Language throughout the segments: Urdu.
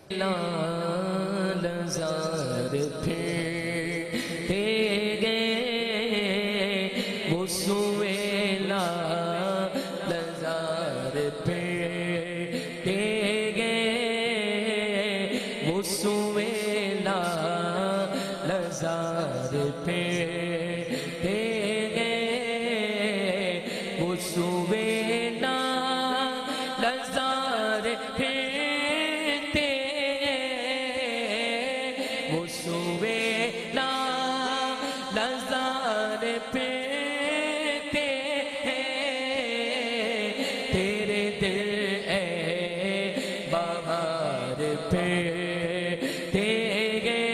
لال زار پھرتے گئے وہ سوئے لال زار پھرتے گئے وہ سوئے لال زار پھرتے گئے وہ سوئے لال زار پھرتے وہ سوئے لال زار پھرتے تیرے دل اے بہار پھرتے گئے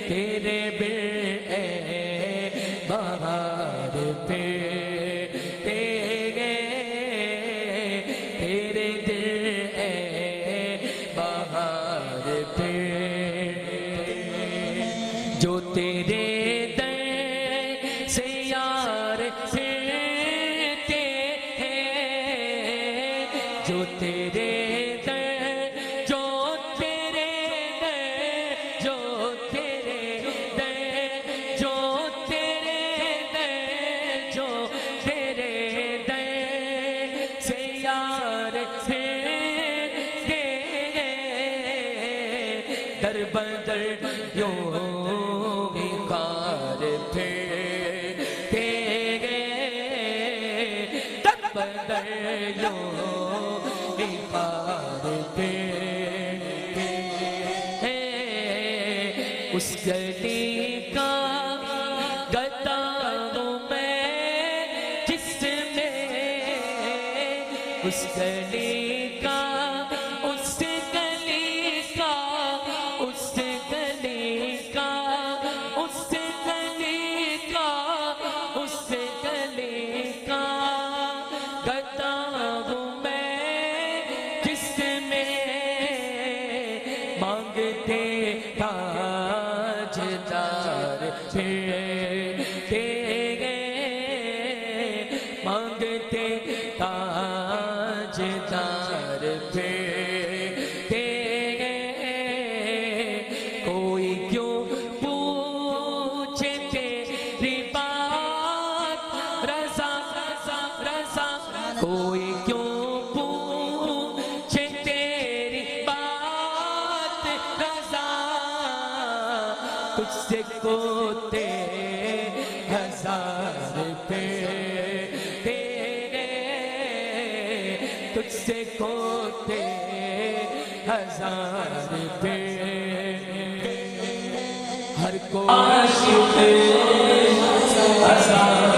تیرے دل اے بہار پھرتے گئے تیرے دل اے بہار پھرتے جو تیرے در سے یار پھرتے ہیں جو تیرے در جو تیرے در جو تیرے در جو تیرے در جو تیرے در سے یار پھرتے ہیں در بدر یوں کار پھرتے گئے در بدر یوں کار پھرتے ہیں اس گلی کا گدا ہوں میں جس میں اس گلی کا اس گلی کا اس گلی کا اس گلی کا اس گلی کا گدا ہوں میں جس میں مانگتے تاجدار پھرتے گئے مانگتے تاجدار پھرتے گئے کوئی کیوں پوچھے تیری بات رضا رضا رضا کوئی کیوں پوچھے تیری بات رضا تجھ سے کوتے ہزار پھرتے گئے تجھ سے کوتے ہزار پھرتے ہر کوئی عاشق ہزار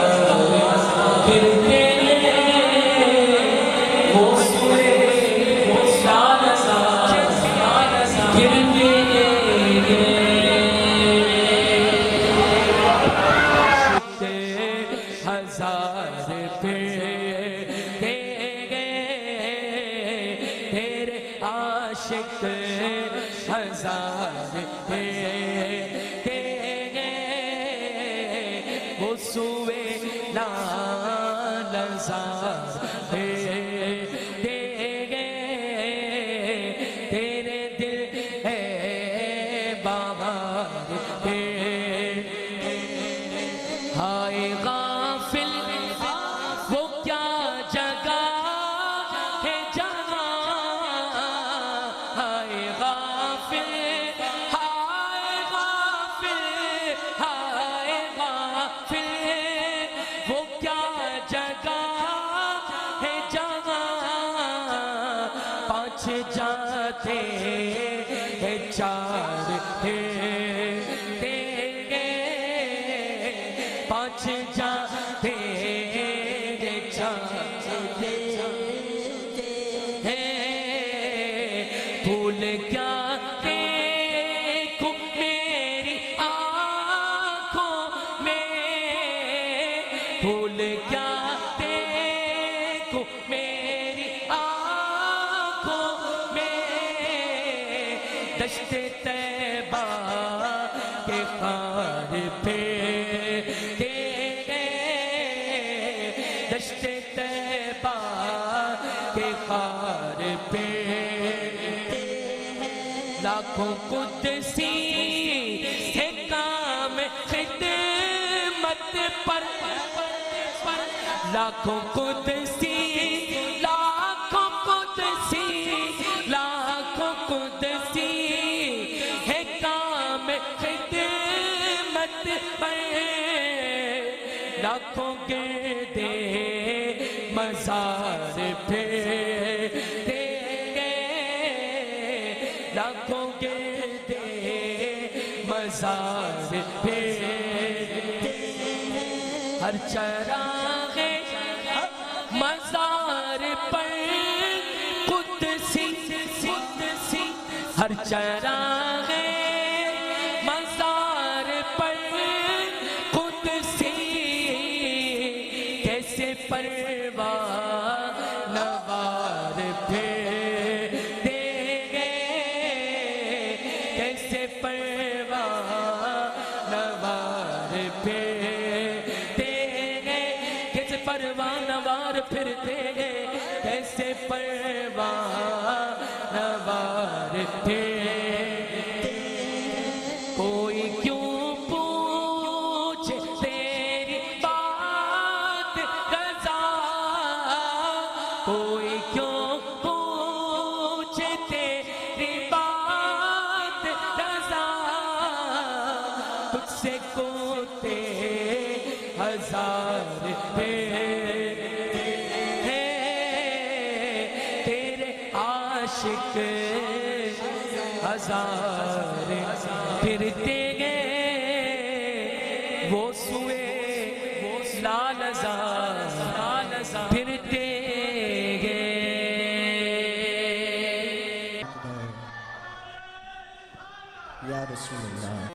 پھرتے وہ سوئے لال زار پھرتے ہزار پھرتے گئے تیرے عاشق ہزار پھرتے گئے وہ سوئے لال زار پھرتے گئے تیرے دل ہے بہار پھرتے ہائے غافل وہ کیا جگہ ہے جہاں ہائے غافل ہائے غافل ہائے غافل وہ کیا جگہ ہے جہاں پانچ جاتے ہیں چار پھرتے گئے پانچ جاتے ہیں چار بھول کیا دیکھوں میری آنکھوں میں بھول کیا دیکھوں میری آنکھوں میں دشت طیبہ کے خار پھرتے گئے دشت طیبہ کے خار پھرتے لاکھوں قدسی ہے کام خدمت پر لاکھوں قدسی لاکھوں قدسی لاکھوں قدسی ہے کام خدمت پر لاکھوں گردے مزار پھرتے گئے لاکھوں گردے مزار پھرتے ہر چراغ مزار پر قدسی ہر چراغ مزار پر قدسی کیسے پروانہ وار پھرتے گئے کیسے پروانہ وار پھرتے گئے کیسے پروانہ وار پھرتے گئے کیسے پروانہ وار پھرتے کوئی کیوں پوچھے تیری بات رضا کوئی کیوں پوچھے تیری بات رضا تجھ سے کوتے ہزار پھرتے ہیں تیرے عاشق ہزار پھرتے گئے وہ سوئے لال ہزار پھرتے گئے یا رسول اللہ